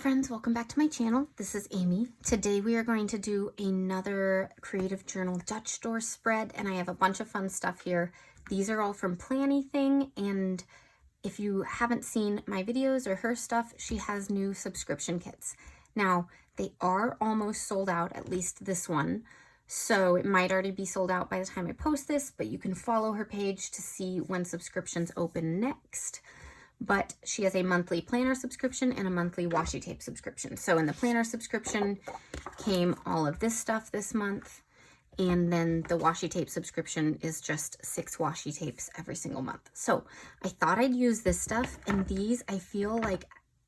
friends, welcome back to my channel. This is Amy. Today we are going to do another Creative Journal Dutch door spread, and I have a bunch of fun stuff here. These are all from Planything, and if you haven't seen my videos or her stuff, she has new subscription kits. Now, they are almost sold out, at least this one, so it might already be sold out by the time I post this, but you can follow her page to see when subscriptions open next. But she has a monthly planner subscription and a monthly washi tape subscription. So in the planner subscription came all of this stuff this month, and then the washi tape subscription is just 6 washi tapes every single month. So I thought I'd use this stuff, and these, I feel like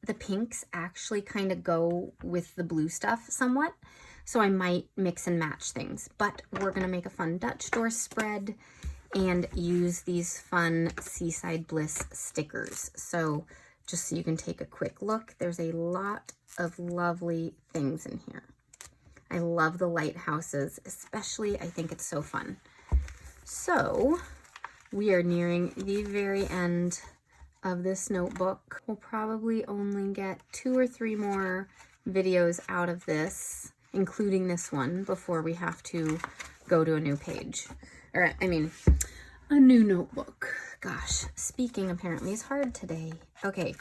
the pinks actually kind of go with the blue stuff somewhat. So I might mix and match things, but we're gonna make a fun Dutch door spread and use these fun Seaside Bliss stickers. So just so you can take a quick look, there's a lot of lovely things in here. I love the lighthouses, especially. I think it's so fun. So we are nearing the very end of this notebook. We'll probably only get 2 or 3 more videos out of this, including this one, before we have to go to a new page. Or, I mean, a new notebook. Gosh, speaking apparently is hard today. Okay,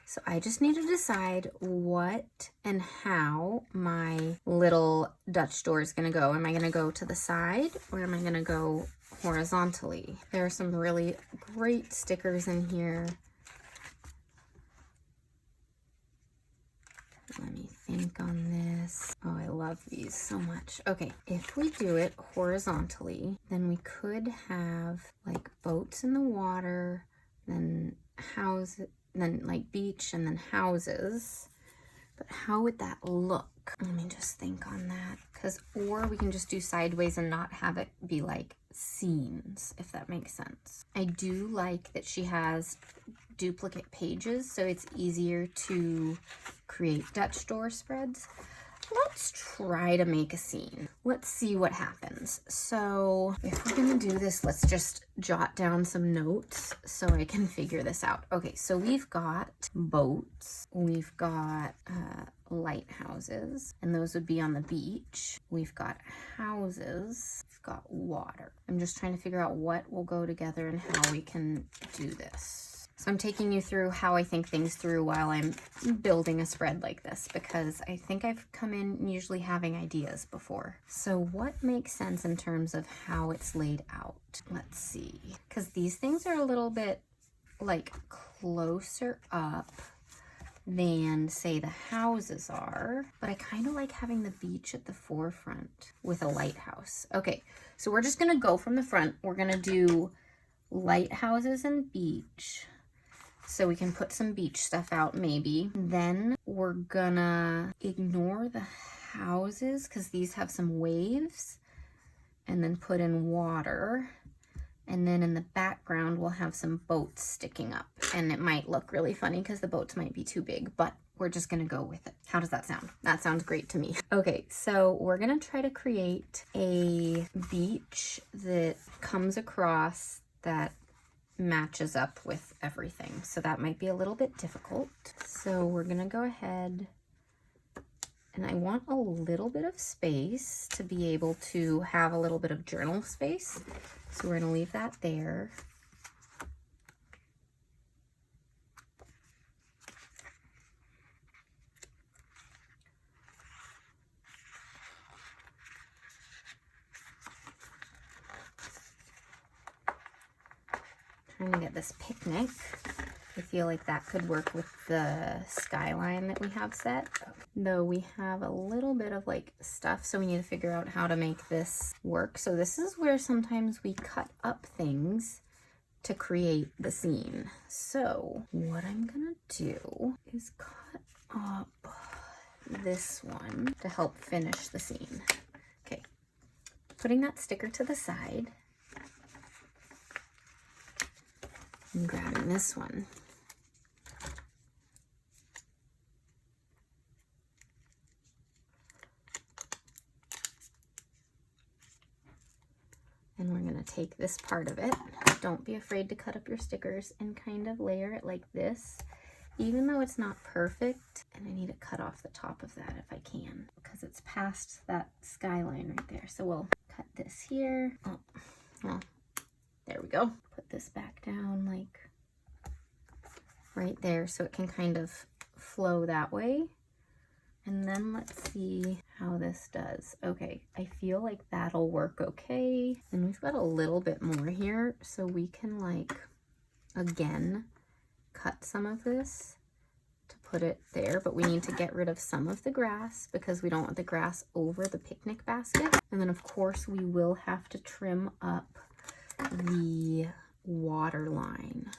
so I just need to decide what and how my little Dutch door is gonna go. Am I gonna go to the side or am I gonna go horizontally? There are some really great stickers in here. Let me think on this. Oh, I love these so much. Okay, if we do it horizontally, then we could have like boats in the water, then houses, then like beach, and then houses. But how would that look? Let me just think on that. Or we can just do sideways and not have it be like scenes, if that makes sense. I do like that she has duplicate pages, so it's easier to create Dutch door spreads. Let's try to make a scene. Let's see what happens. So if we're gonna do this, let's just jot down some notes so I can figure this out. Okay, so we've got boats, we've got lighthouses, and those would be on the beach. We've got houses, we've got water. I'm just trying to figure out what will go together and how we can do this. So I'm taking you through how I think things through while I'm building a spread like this, because I think I've come in usually having ideas before. So what makes sense in terms of how it's laid out? Let's see, because these things are a little bit like closer up than say the houses are, but I kind of like having the beach at the forefront with a lighthouse. Okay, so we're just gonna go from the front. We're gonna do lighthouses and beach, so we can put some beach stuff out maybe. Then we're gonna ignore the houses because these have some waves, and then put in water. And then in the background, we'll have some boats sticking up, and it might look really funny because the boats might be too big, but we're just gonna go with it. How does that sound? That sounds great to me. Okay, so we're gonna try to create a beach that comes across that matches up with everything. So that might be a little bit difficult. So we're gonna go ahead, and I want a little bit of space to be able to have a little bit of journal space. So we're gonna leave that there. Trying to get this picnic. I feel like that could work with the skyline that we have set. Though we have a little bit of like stuff, so we need to figure out how to make this work. So this is where sometimes we cut up things to create the scene. So what I'm gonna do is cut up this one to help finish the scene. Okay, putting that sticker to the side. I'm grabbing this one. And we're gonna take this part of it. Don't be afraid to cut up your stickers and kind of layer it like this. even though it's not perfect, and I need to cut off the top of that if I can, because it's past that skyline right there. So we'll cut this here. Oh, well, there we go. Put this back down like right there so it can kind of flow that way. And then let's see how this does. Okay, I feel like that'll work okay. And we've got a little bit more here, so we can like, again, cut some of this to put it there, but we need to get rid of some of the grass because we don't want the grass over the picnic basket. And then of course we will have to trim up the water line.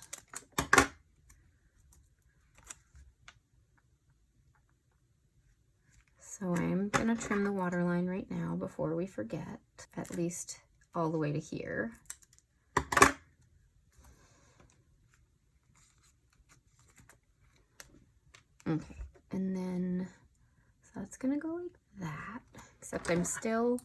So I'm gonna trim the water line right now before we forget, at least all the way to here. Okay, and then, so that's gonna go like that, except I'm still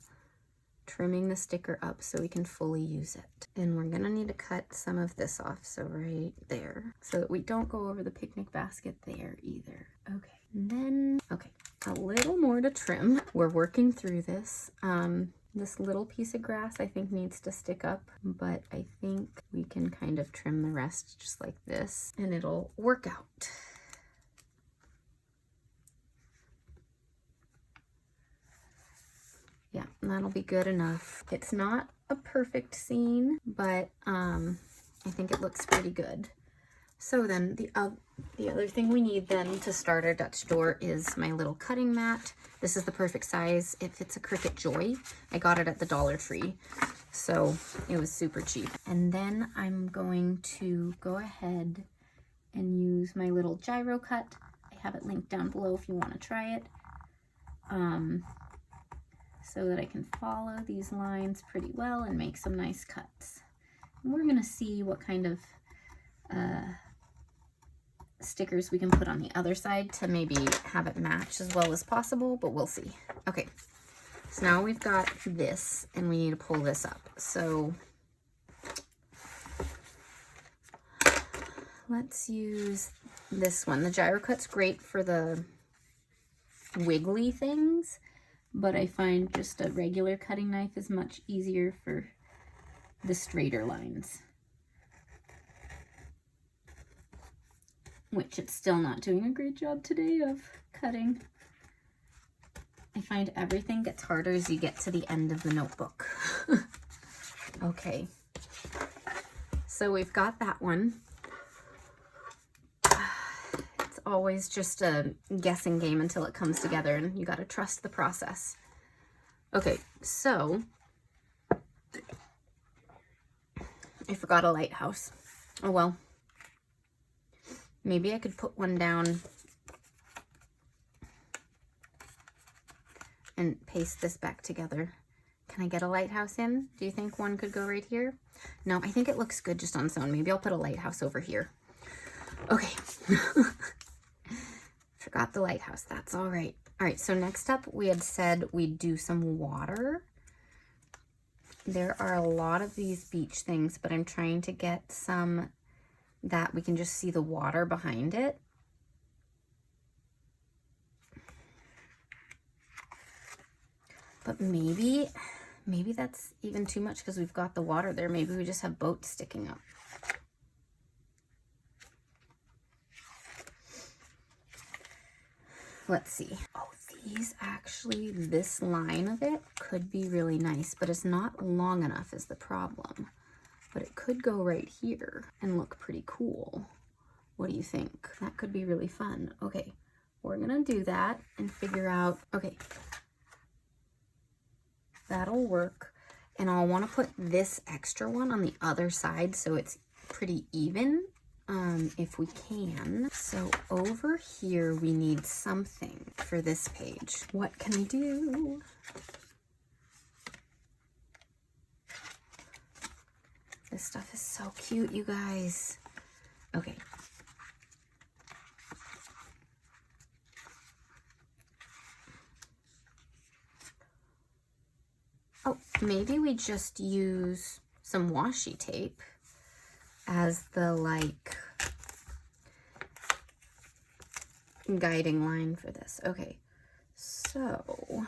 trimming the sticker up so we can fully use it. And we're gonna need to cut some of this off, so right there, so that we don't go over the picnic basket there either. Okay, and then, okay, a little more to trim. We're working through this. This little piece of grass I think needs to stick up, but I think we can kind of trim the rest just like this and it'll work out. Yeah, and that'll be good enough. It's not a perfect scene, but I think it looks pretty good. So then the other thing we need then to start our Dutch door is my little cutting mat. This is the perfect size. It fits a Cricut Joy. I got it at the Dollar Tree, so it was super cheap. And then I'm going to go ahead and use my little gyro cut. I have it linked down below if you want to try it. So that I can follow these lines pretty well and make some nice cuts. And we're gonna see what kind of stickers we can put on the other side to maybe have it match as well as possible, but we'll see. Okay, so now we've got this and we need to pull this up. So let's use this one. The gyro cut's great for the wiggly things, but I find just a regular cutting knife is much easier for the straighter lines, which it's still not doing a great job today of cutting. I find everything gets harder as you get to the end of the notebook. Okay, so we've got that one. It's always just a guessing game until it comes together, and you gotta trust the process. Okay, so I forgot a lighthouse. Oh well. Maybe I could put one down and paste this back together. Can I get a lighthouse in? Do you think one could go right here? No, I think it looks good just on its own. Maybe I'll put a lighthouse over here. Okay. Forgot the lighthouse. That's all right. All right, so next up, we had said we'd do some water. There are a lot of these beach things, but I'm trying to get some that we can just see the water behind it. But maybe that's even too much because we've got the water there. Maybe we just have boats sticking up. Let's see. Oh, these actually, this line of it could be really nice, but it's not long enough is the problem. But it could go right here and look pretty cool. What do you think? That could be really fun. Okay, we're gonna do that and figure out, okay, that'll work. And I'll wanna put this extra one on the other side so it's pretty even, if we can. So over here, we need something for this page. What can I do? This stuff is so cute, you guys. Okay. Oh, maybe we just use some washi tape as the, like, guiding line for this. Okay, so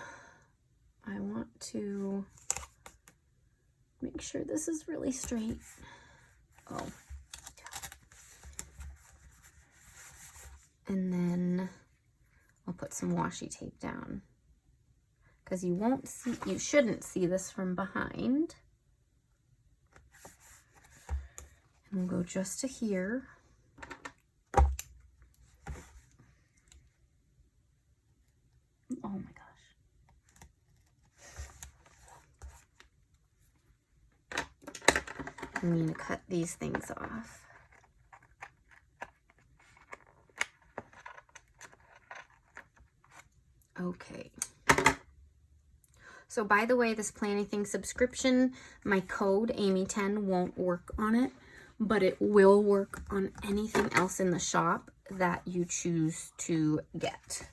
I want to make sure this is really straight. Oh. And then I'll put some washi tape down because you shouldn't see this from behind. And we'll go just to here. Oh my gosh. I'm going to cut these things off. Okay. So by the way, this Planything subscription, my code Amy10 won't work on it, but it will work on anything else in the shop that you choose to get.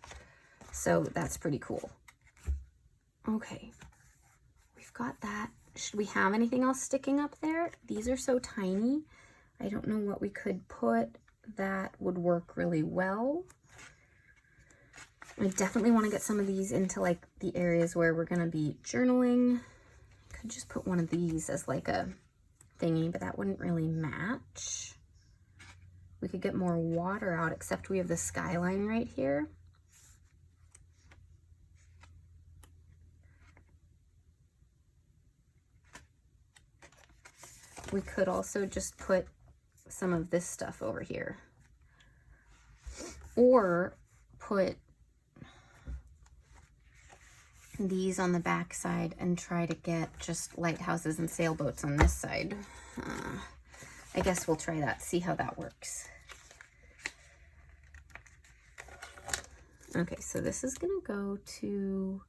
So that's pretty cool. Okay, we've got that. Should we have anything else sticking up there? These are so tiny. I don't know what we could put that would work really well. I definitely want to get some of these into like the areas where we're going to be journaling. Could just put one of these as like a thingy, but that wouldn't really match. We could get more water out, except we have the skyline right here. We could also just put some of this stuff over here, or put these on the back side and try to get just lighthouses and sailboats on this side. I guess we'll try that, see how that works. Okay, so this is gonna go to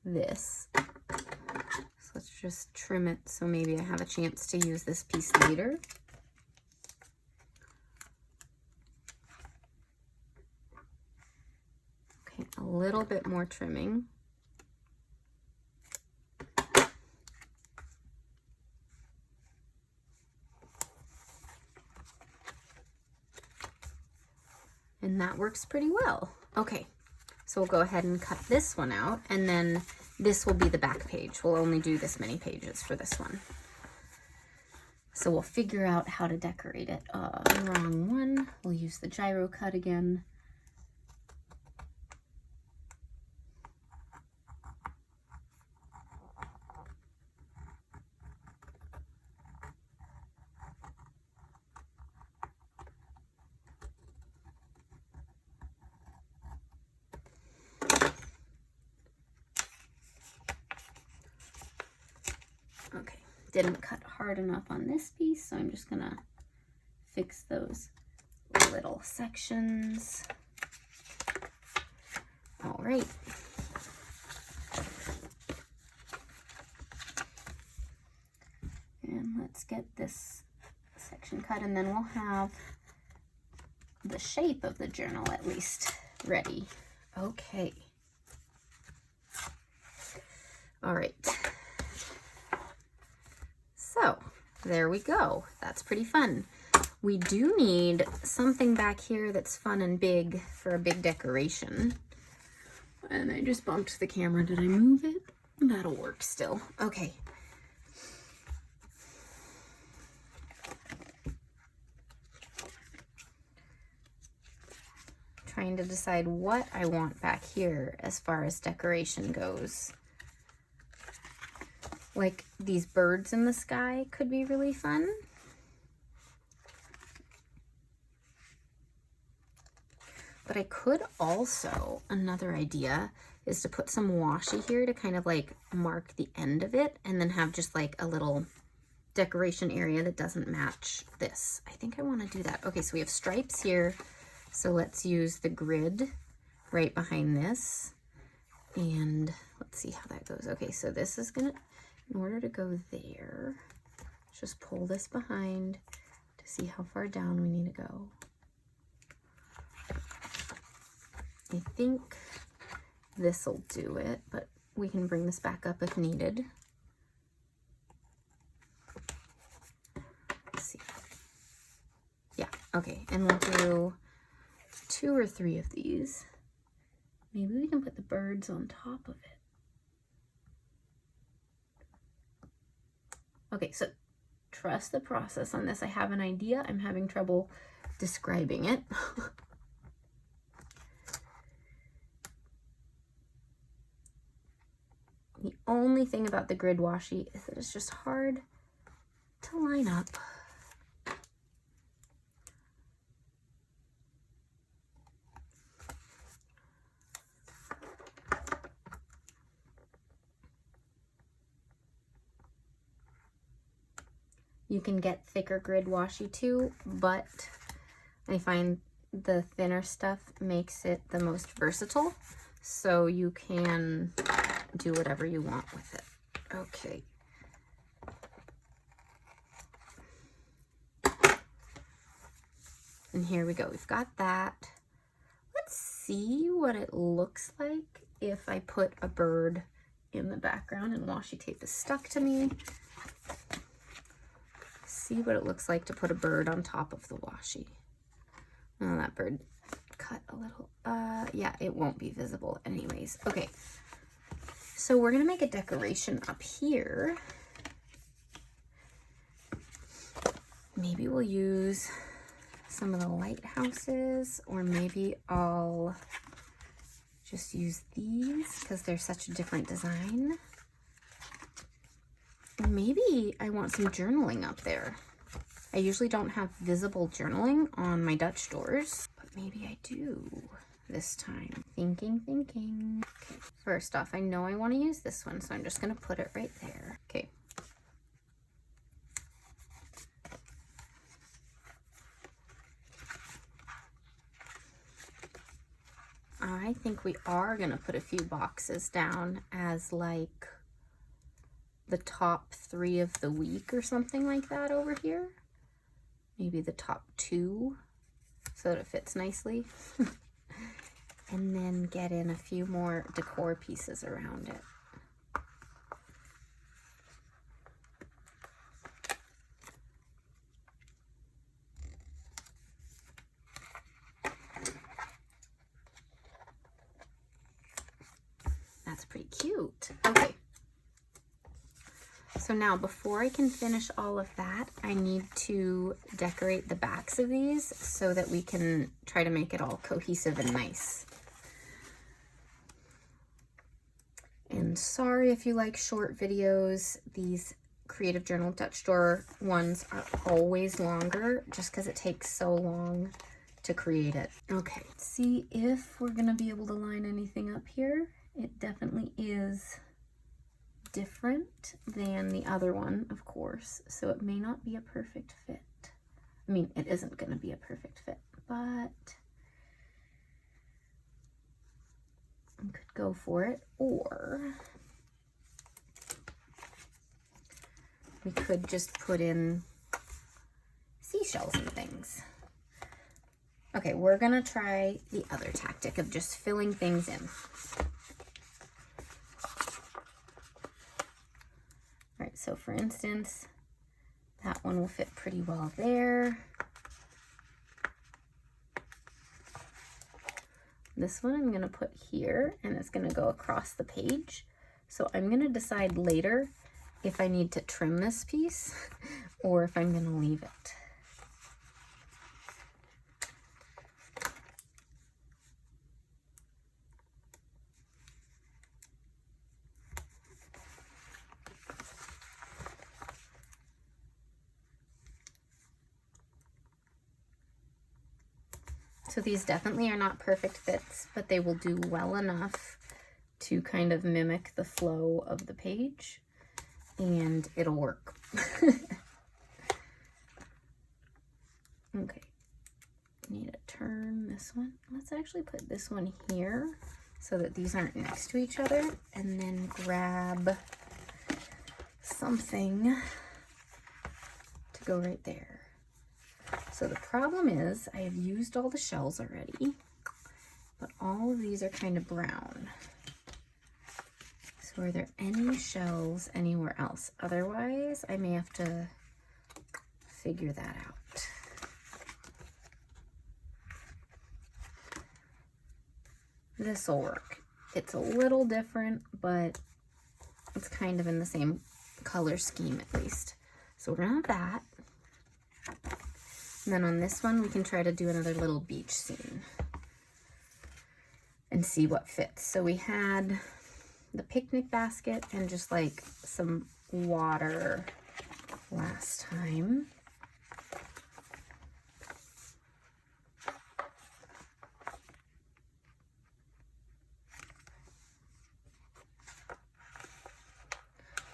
this. So let's just trim it so maybe I have a chance to use this piece later. Okay, a little bit more trimming. And that works pretty well. Okay, so we'll go ahead and cut this one out, and then this will be the back page. We'll only do this many pages for this one. So we'll figure out how to decorate it. Wrong one. We'll use the gyro cut again. Okay, didn't cut hard enough on this piece, so I'm just gonna fix those little sections. All right. And let's get this section cut, and then we'll have the shape of the journal at least ready. Okay. All right. So there we go. That's pretty fun. We do need something back here that's fun and big for a big decoration. And I just bumped the camera. Did I move it? That'll work still. Okay. Trying to decide what I want back here as far as decoration goes. Like these birds in the sky could be really fun. But I could also, another idea is to put some washi here to kind of like mark the end of it, and then have just like a little decoration area that doesn't match this. I think I want to do that. Okay, so we have stripes here. So let's use the grid right behind this. And let's see how that goes. Okay, so this is gonna, in order to go there, just pull this behind to see how far down we need to go. I think this will do it, but we can bring this back up if needed. Let's see. Yeah, okay, and we'll do 2 or 3 of these. Maybe we can put the birds on top of it. Okay, so trust the process on this. I have an idea. I'm having trouble describing it. The only thing about the grid washi is that it's just hard to line up. You can get thicker grid washi too, but I find the thinner stuff makes it the most versatile, so you can do whatever you want with it. Okay. And here we go. We've got that. Let's see what it looks like if I put a bird in the background and washi tape is stuck to me. See what it looks like to put a bird on top of the washi. Oh, that bird cut a little. Yeah, it won't be visible anyways. Okay, so we're gonna make a decoration up here. Maybe we'll use some of the lighthouses, or maybe I'll just use these because they're such a different design. Maybe I want some journaling up there. I usually don't have visible journaling on my Dutch doors, but maybe I do this time. Thinking. Okay, first off, I know I want to use this one, so I'm just going to put it right there. Okay. I think we are going to put a few boxes down as like the top 3 of the week or something like that over here. Maybe the top 2 so that it fits nicely. And then get in a few more decor pieces around it. That's pretty cute. Okay. So now, before I can finish all of that, I need to decorate the backs of these so that we can try to make it all cohesive and nice. And sorry if you like short videos, these Creative Journal Dutch Door ones are always longer just because it takes so long to create it. Okay, let's see if we're gonna be able to line anything up here. It definitely is different than the other one, of course, so it may not be a perfect fit. I mean, it isn't going to be a perfect fit, but I could go for it, or we could just put in seashells and things. Okay, we're going to try the other tactic of just filling things in. Alright, so for instance, that one will fit pretty well there. This one I'm going to put here, and it's going to go across the page. So I'm going to decide later if I need to trim this piece or if I'm going to leave it. So these definitely are not perfect fits, but they will do well enough to kind of mimic the flow of the page, and it'll work. Okay, need to turn this one. Let's actually put this one here so that these aren't next to each other, and then grab something to go right there. So the problem is I have used all the shells already, but all of these are kind of brown. So are there any shells anywhere else? Otherwise, I may have to figure that out. this will work. It's a little different, but it's kind of in the same color scheme at least. So we're gonna have that. And then on this one, we can try to do another little beach scene and see what fits. So we had the picnic basket and just like some water last time.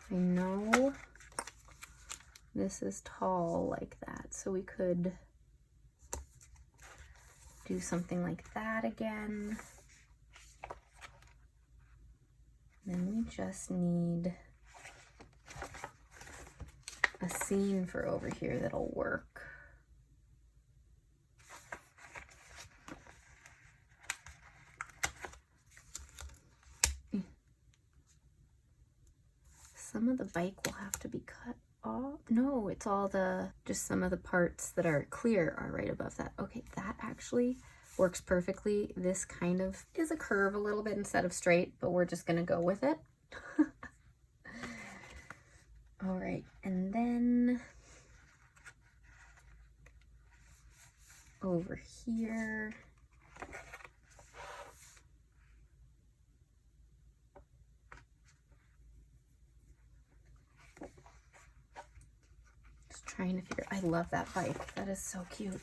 I know this is tall like that, so we could do something like that again. Then we just need a scene for over here that'll work. Some of the bike will have to be cut off. No, it's all just some of the parts that are clear are right above that. Okay, that actually works perfectly. This kind of is a curve a little bit instead of straight, but we're just gonna go with it. All right, and then over here, just trying to figure, I love that bike. That is so cute.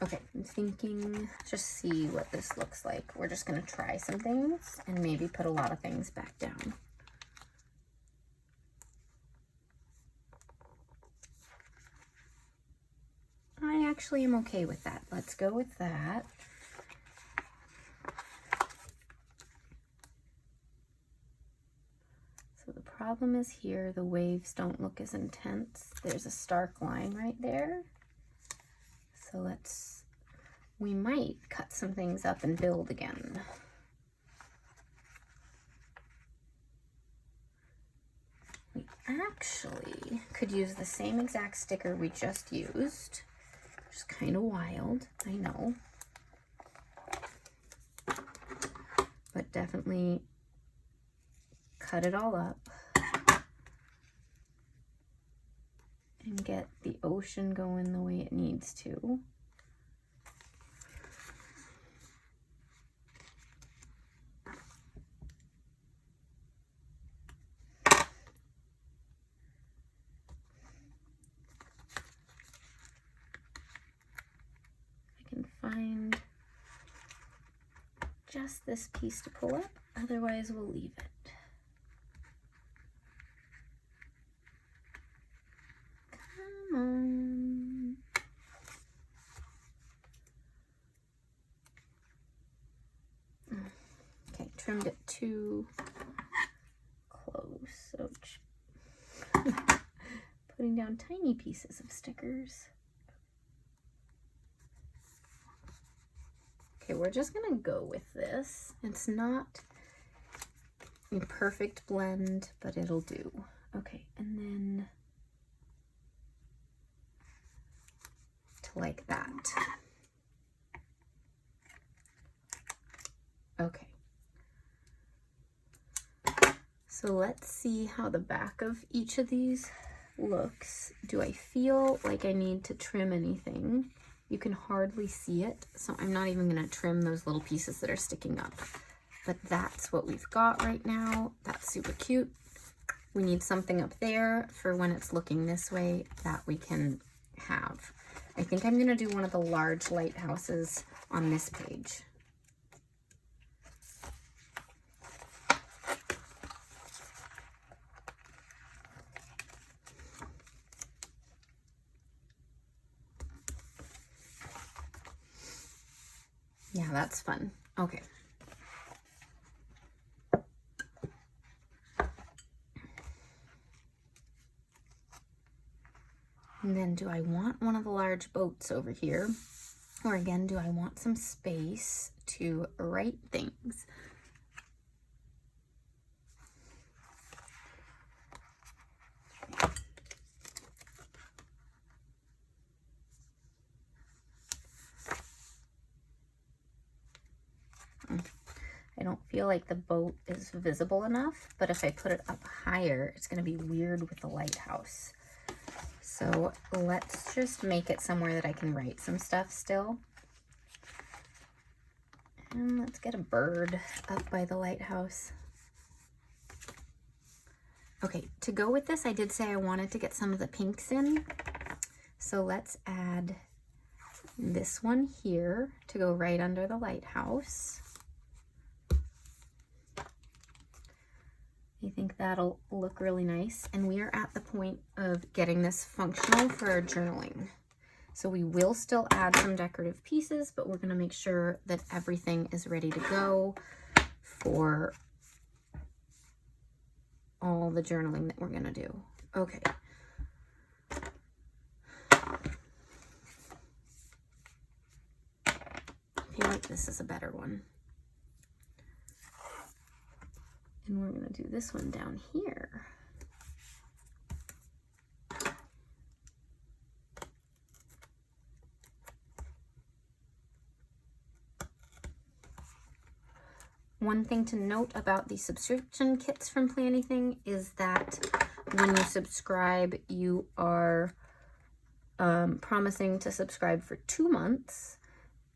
Okay, I'm thinking, just see what this looks like. We're just gonna try some things and maybe put a lot of things back down. I actually am okay with that. Let's go with that. So the problem is here, the waves don't look as intense. There's a stark line right there. So we might cut some things up and build again. We actually could use the same exact sticker we just used, which is kind of wild, I know. But definitely cut it all up and get the ocean going the way it needs to. I can find just this piece to pull up, otherwise we'll leave it. Okay, trimmed it too close, so putting down tiny pieces of stickers. Okay, we're just gonna go with this. It's not a perfect blend, but it'll do. Okay, and then like that. Okay. So let's see how the back of each of these looks. Do I feel like I need to trim anything? You can hardly see it, so I'm not even gonna trim those little pieces that are sticking up. But that's what we've got right now. That's super cute. We need something up there for when it's looking this way that we can have. I think I'm gonna do one of the large lighthouses on this page. Yeah, that's fun. Okay. And then do I want one of the large boats over here? Or again, do I want some space to write things? I don't feel like the boat is visible enough, but if I put it up higher, it's gonna be weird with the lighthouse. So let's just make it somewhere that I can write some stuff still. And let's get a bird up by the lighthouse. Okay, to go with this, I did say I wanted to get some of the pinks in. So let's add this one here to go right under the lighthouse. I think that'll look really nice. And we are at the point of getting this functional for our journaling. So we will still add some decorative pieces, but we're gonna make sure that everything is ready to go for all the journaling that we're gonna do. Okay. I feel like this is a better one. And we're gonna do this one down here. One thing to note about the subscription kits from Planything is that when you subscribe, you are promising to subscribe for 2 months.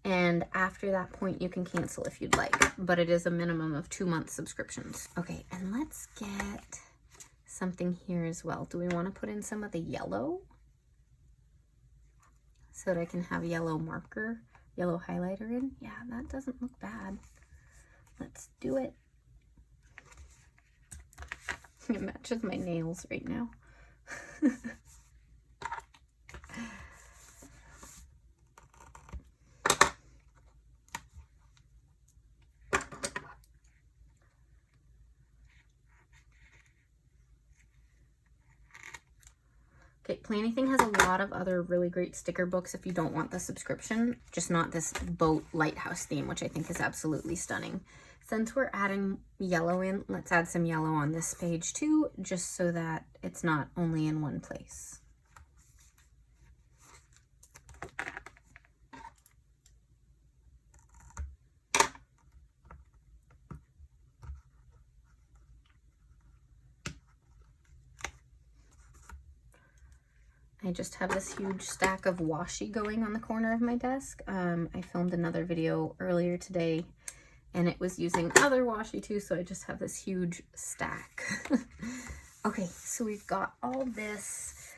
And after that point, you can cancel if you'd like, but it is a minimum of 2-month subscriptions. Okay, and let's get something here as well. Do we want to put in some of the yellow so that I can have yellow marker, yellow highlighter in? Yeah, that doesn't look bad. Let's do it. It matches my nails right now. Okay, Planything has a lot of other really great sticker books if you don't want the subscription, just not this boat lighthouse theme, which I think is absolutely stunning. Since we're adding yellow in, let's add some yellow on this page too, just so that it's not only in one place. I just have this huge stack of washi going on the corner of my desk. I filmed another video earlier today and it was using other washi too, so I just have this huge stack. Okay, so we've got all this.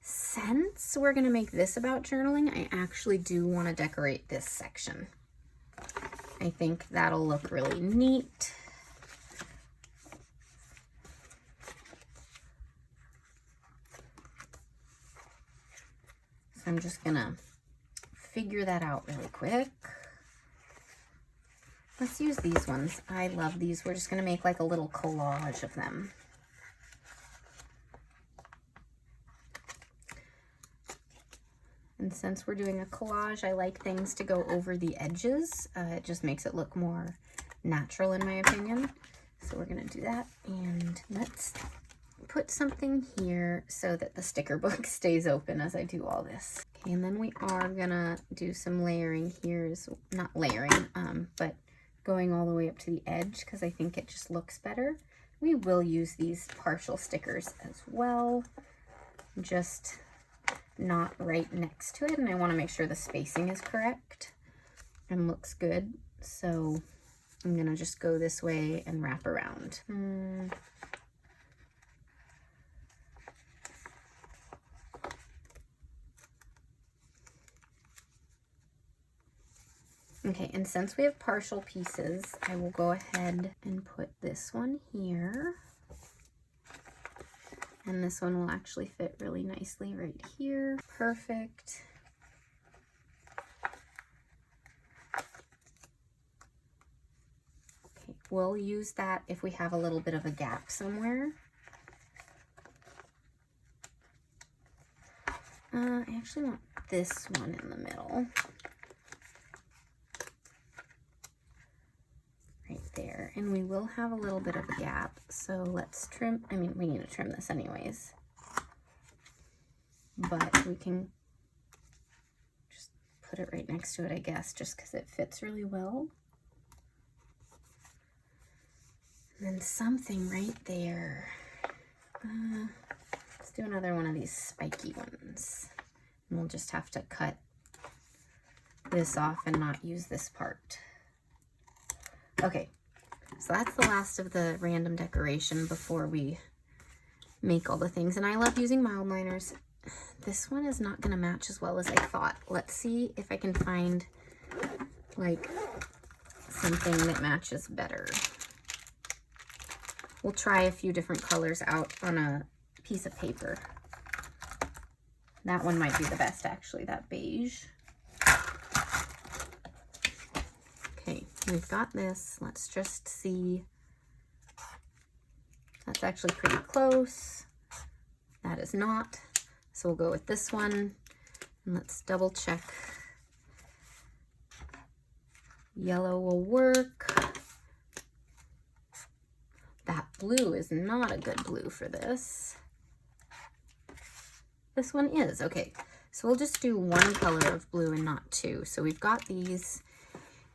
Since we're gonna make this about journaling, I actually do want to decorate this section. I think that'll look really neat. I'm just gonna figure that out really quick. Let's use these ones. I love these. We're just gonna make like a little collage of them. And since we're doing a collage, I like things to go over the edges. It just makes it look more natural in my opinion. So we're gonna do that, and let's put something here so that the sticker book stays open as I do all this. Okay, and then we are gonna do some layering here, not layering, but going all the way up to the edge because I think it just looks better. We will use these partial stickers as well, just not right next to it, and I want to make sure the spacing is correct and looks good. So I'm gonna just go this way and wrap around. Okay, and since we have partial pieces, I will go ahead and put this one here. And this one will actually fit really nicely right here. Perfect. Okay, we'll use that if we have a little bit of a gap somewhere. I actually want this one in the middle. Right there, and we will have a little bit of a gap, so let's trim. I mean, we need to trim this anyways, but we can just put it right next to it, I guess, just because it fits really well. then something right there. Let's do another one of these spiky ones. And we'll just have to cut this off and not use this part. Okay, so that's the last of the random decoration before we make all the things. And I love using mild liners. This one is not gonna match as well as I thought. Let's see if I can find like something that matches better. We'll try a few different colors out on a piece of paper. That one might be the best actually, that beige. Okay, we've got this. Let's just see. That's actually pretty close. That is not. So we'll go with this one, and let's double check. Yellow will work. That blue is not a good blue for this. This one is, okay. So we'll just do one color of blue and not two. So we've got these,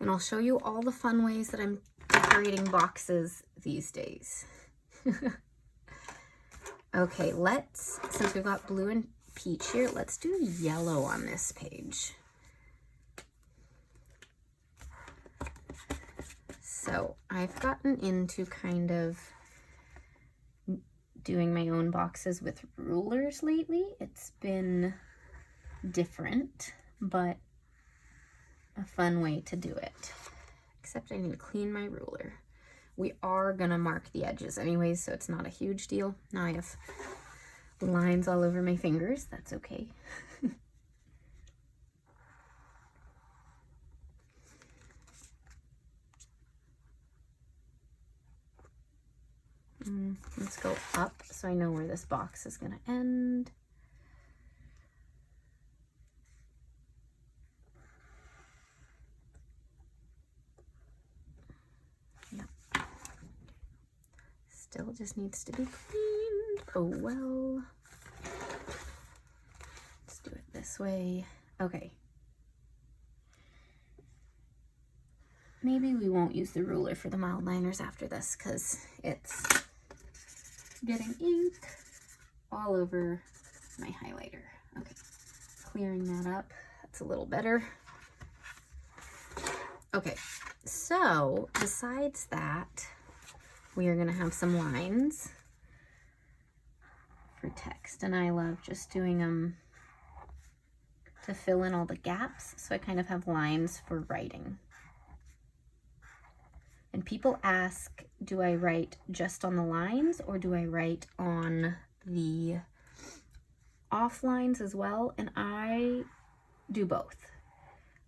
and I'll show you all the fun ways that I'm decorating boxes these days. Okay, since we've got blue and peach here, let's do yellow on this page. So I've gotten into kind of doing my own boxes with rulers lately. It's been different, but a fun way to do it. Except I need to clean my ruler. We are gonna mark the edges anyways, so it's not a huge deal. Now I have lines all over my fingers. That's okay. Let's go up so I know where this box is gonna end. Still just needs to be cleaned. Oh well. Let's do it this way. Okay. Maybe we won't use the ruler for the mild liners after this because it's getting ink all over my highlighter. Okay, clearing that up. That's a little better. Okay, so besides that, we are gonna have some lines for text, and I love just doing them to fill in all the gaps, so I kind of have lines for writing. And people ask, do I write just on the lines or do I write on the off lines as well? And I do both.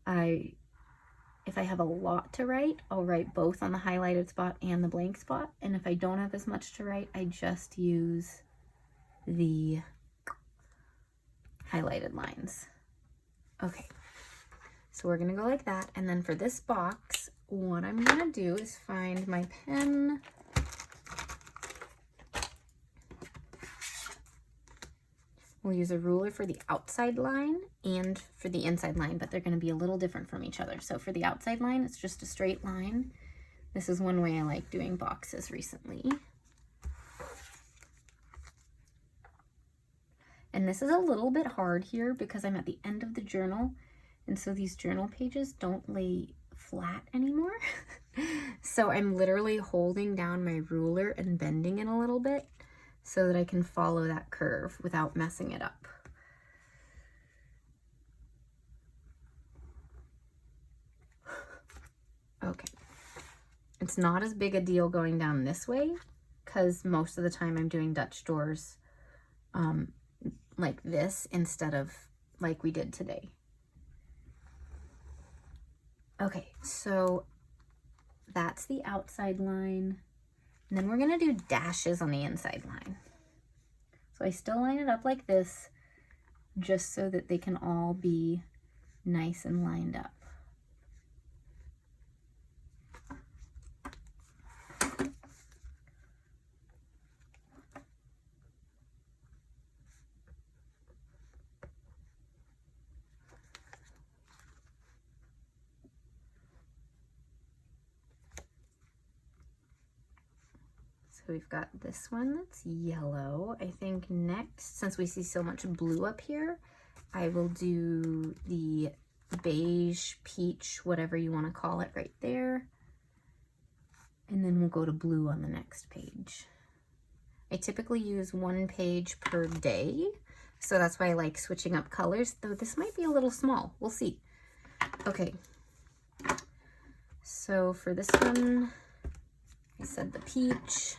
If I have a lot to write, I'll write both on the highlighted spot and the blank spot. And if I don't have as much to write, I just use the highlighted lines. Okay, so we're gonna go like that. And then for this box, what I'm gonna do is find my pen. We'll use a ruler for the outside line and for the inside line, but they're gonna be a little different from each other. So for the outside line, it's just a straight line. This is one way I like doing boxes recently. And this is a little bit hard here because I'm at the end of the journal, and so these journal pages don't lay flat anymore. So I'm literally holding down my ruler and bending it a little bit so that I can follow that curve without messing it up. Okay, it's not as big a deal going down this way because most of the time I'm doing Dutch doors like this instead of like we did today. Okay, so that's the outside line. And then we're gonna do dashes on the inside line. So I still line it up like this, just so that they can all be nice and lined up. So we've got this one that's yellow. I think next, since we see so much blue up here, I will do the beige, peach, whatever you want to call it right there. And then we'll go to blue on the next page. I typically use 1 page per day, so that's why I like switching up colors, though this might be a little small. We'll see. Okay, so for this one, I said the peach.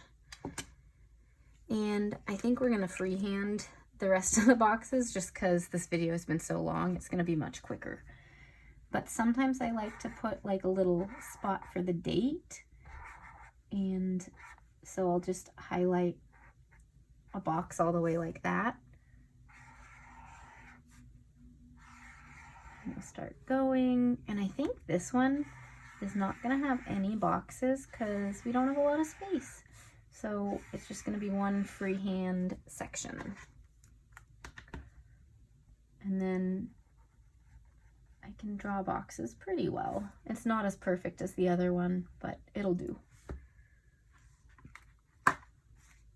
And I think we're gonna freehand the rest of the boxes just because this video has been so long. It's gonna be much quicker. But sometimes I like to put like a little spot for the date. And so I'll just highlight a box all the way like that. And we'll start going. And I think this one is not gonna have any boxes because we don't have a lot of space. So it's just going to be one freehand section. And then I can draw boxes pretty well. It's not as perfect as the other one, but it'll do.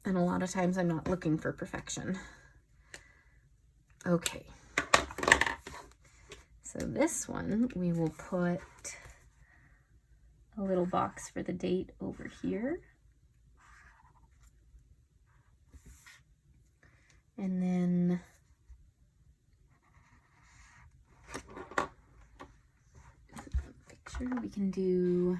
And a lot of times I'm not looking for perfection. Okay. So this one, we will put a little box for the date over here. And then picture, we can do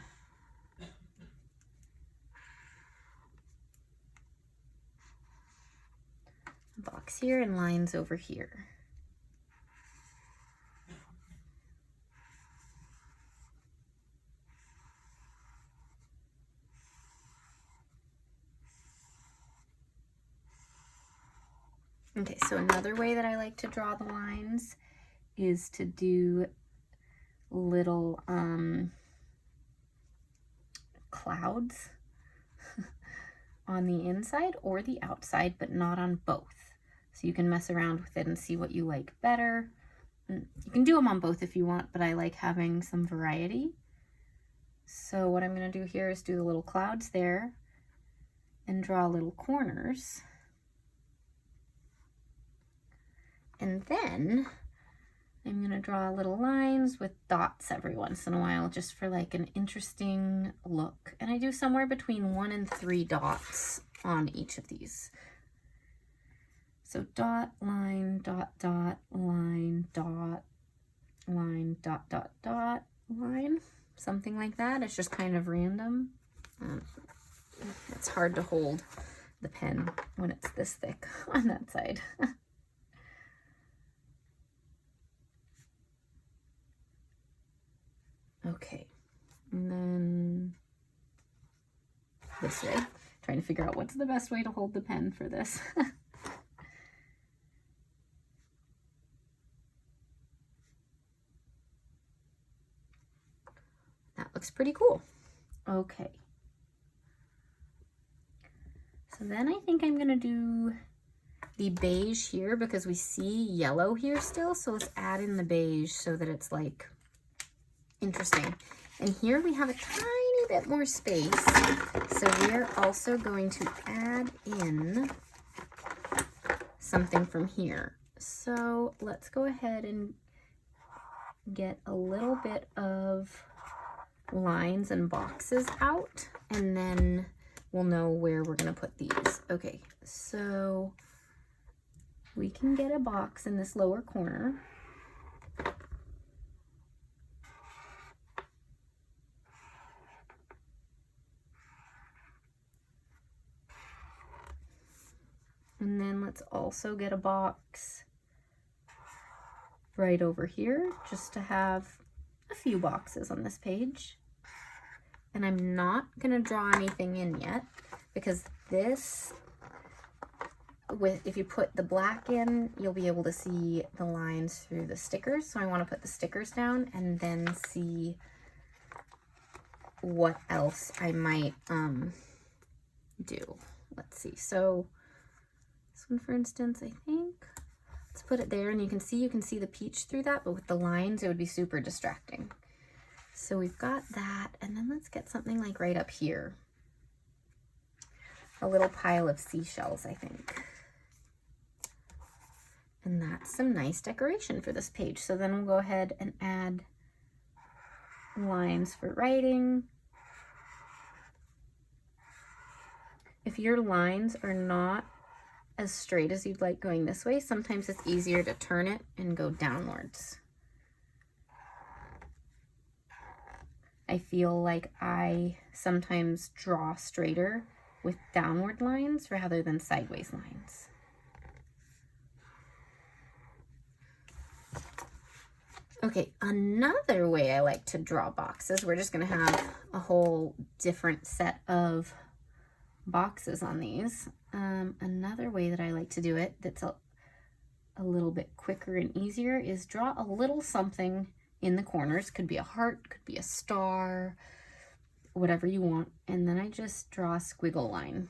a box here and lines over here. Okay, so another way that I like to draw the lines is to do little clouds on the inside or the outside, but not on both. So you can mess around with it and see what you like better. You can do them on both if you want, but I like having some variety. So what I'm going to do here is do the little clouds there and draw little corners. And then I'm going to draw little lines with dots every once in a while, just for like an interesting look. And I do somewhere between 1 and 3 dots on each of these. So dot, line, dot, dot, line, dot, line, dot, dot, dot, line. Something like that. It's just kind of random. It's hard to hold the pen when it's this thick on that side. Okay, and then this way, trying to figure out what's the best way to hold the pen for this. That looks pretty cool. Okay. So then I think I'm gonna do the beige here because we see yellow here still, so let's add in the beige so that it's like interesting. And here we have a tiny bit more space, so we're also going to add in something from here. So let's go ahead and get a little bit of lines and boxes out, and then we'll know where we're going to put these. Okay, so we can get a box in this lower corner. And then let's also get a box right over here, just to have a few boxes on this page. And I'm not going to draw anything in yet, because this, if you put the black in, you'll be able to see the lines through the stickers. So I want to put the stickers down and then see what else I might do. Let's see. So this one, for instance, I think, let's put it there, and you can see the peach through that, but with the lines, it would be super distracting. So we've got that, and then let's get something like right up here. a little pile of seashells, I think. And that's some nice decoration for this page. So then we'll go ahead and add lines for writing. If your lines are not as straight as you'd like going this way, sometimes it's easier to turn it and go downwards. I feel like I sometimes draw straighter with downward lines rather than sideways lines. Okay, another way I like to draw boxes, we're just gonna have a whole different set of boxes on these. Another way that I like to do it that's a little bit quicker and easier is draw a little something in the corners. Could be a heart, could be a star, whatever you want. And then I just draw a squiggle line.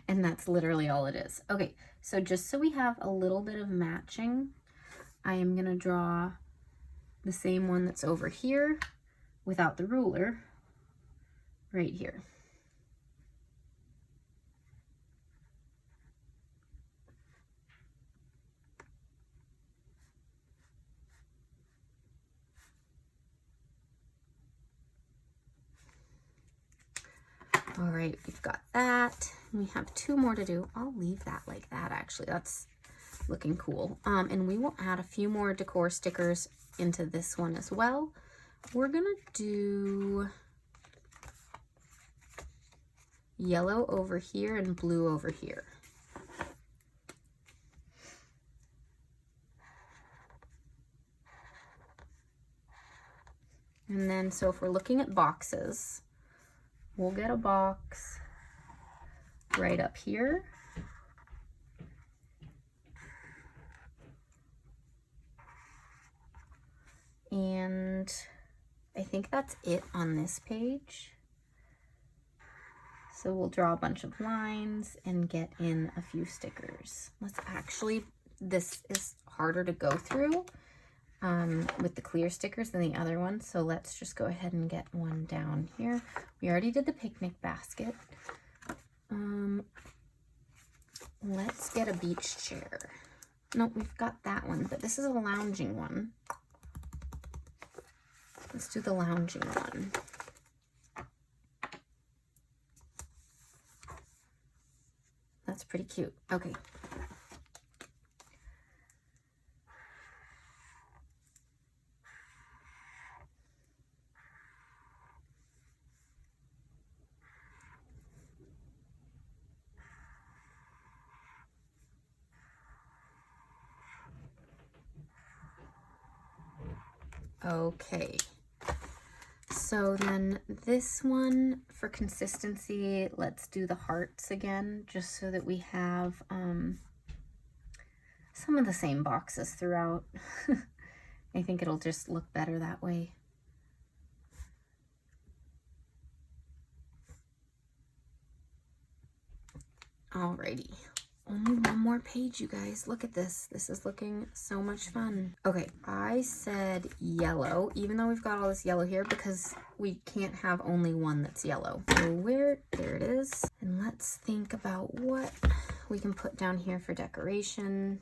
And that's literally all it is. Okay, so just so we have a little bit of matching, I am gonna draw the same one that's over here without the ruler right here. All right, we've got that. We have 2 more to do. I'll leave that like that, actually. That's looking cool. And we will add a few more decor stickers into this one as well. We're gonna do yellow over here and blue over here. And then, so if we're looking at boxes, we'll get a box right up here. And I think that's it on this page. So we'll draw a bunch of lines and get in a few stickers. Let's actually, this is harder to go through with the clear stickers than the other one. So let's just go ahead and get one down here. We already did the picnic basket. Let's get a beach chair. No, we've got that one, but this is a lounging one. Let's do the lounging one. That's pretty cute. Okay. Okay. So then this one, for consistency, let's do the hearts again, just so that we have some of the same boxes throughout. I think it'll just look better that way. Alrighty. Only one more page, you guys. Look at this. This is looking so much fun. Okay, I said yellow, even though we've got all this yellow here, because we can't have only one that's yellow. So there it is. And let's think about what we can put down here for decoration.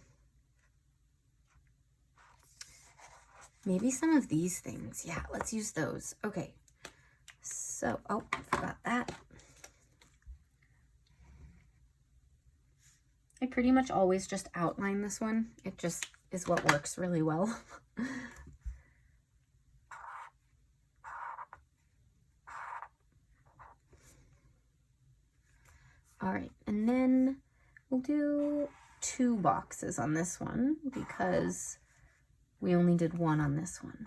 Maybe some of these things. Yeah, let's use those. Okay. So, oh, forgot that. I pretty much always just outline this one. It just is what works really well. All right, and then we'll do 2 boxes on this one because we only did 1 on this one.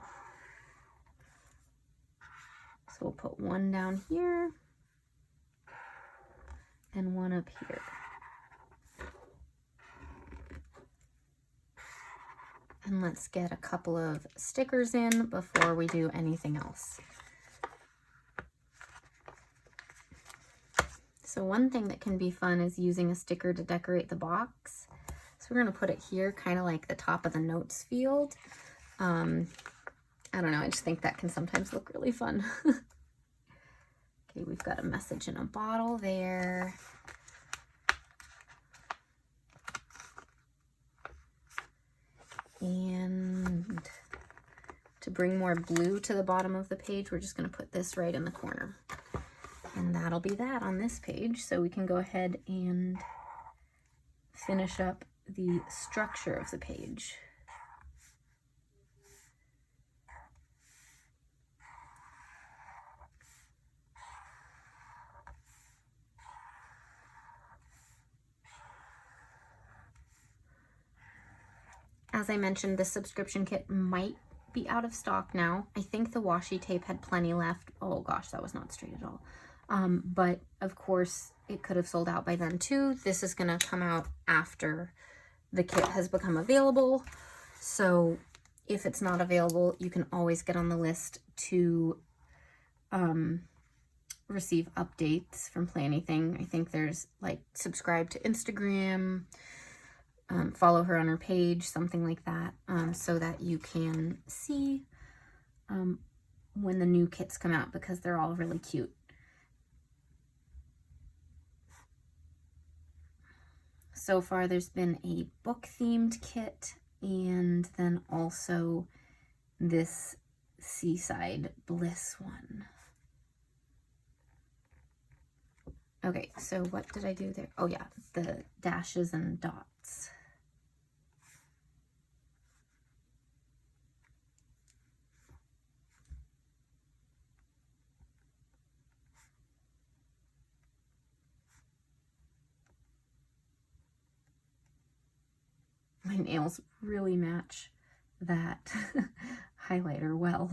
So we'll put 1 down here and 1 up here. And let's get a couple of stickers in before we do anything else. So one thing that can be fun is using a sticker to decorate the box. So we're going to put it here, kind of like the top of the notes field. I don't know, I just think that can sometimes look really fun. Okay, we've got a message in a bottle there. And to bring more blue to the bottom of the page, we're just going to put this right in the corner. And that'll be that on this page. So we can go ahead and finish up the structure of the page. As I mentioned, this subscription kit might be out of stock now. I think the washi tape had plenty left. Oh gosh, that was not straight at all. But of course, it could have sold out by then too. This is gonna come out after the kit has become available. So if it's not available, you can always get on the list to receive updates from Planything. I think there's like subscribe to Instagram, follow her on her page, something like that, so that you can see when the new kits come out, because they're all really cute. So far there's been a book themed kit, and then also this Seaside Bliss one. Okay, so what did I do there? Oh yeah, the dashes and dots. My nails really match that highlighter well.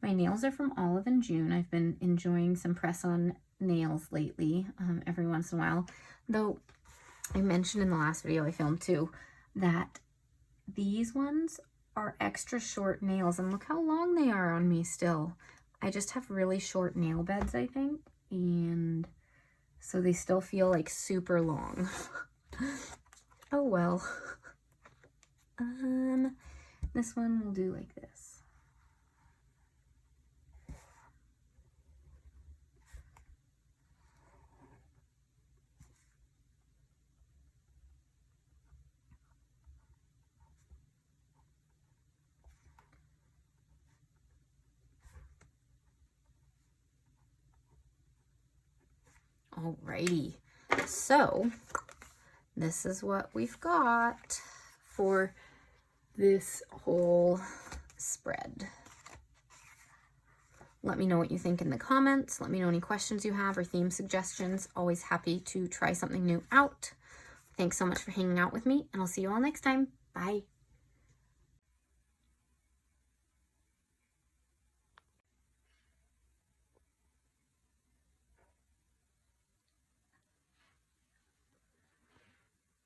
My nails are from Olive and June. I've been enjoying some press-on nails lately, every once in a while. Though I mentioned in the last video I filmed too that these ones are extra short nails, and look how long they are on me still. I just have really short nail beds, I think, and so they still feel like super long. Oh well. This one we'll do like this. Alrighty, so this is what we've got for this whole spread. Let me know what you think in the comments. Let me know any questions you have or theme suggestions. Always happy to try something new out. Thanks so much for hanging out with me, and I'll see you all next time. Bye.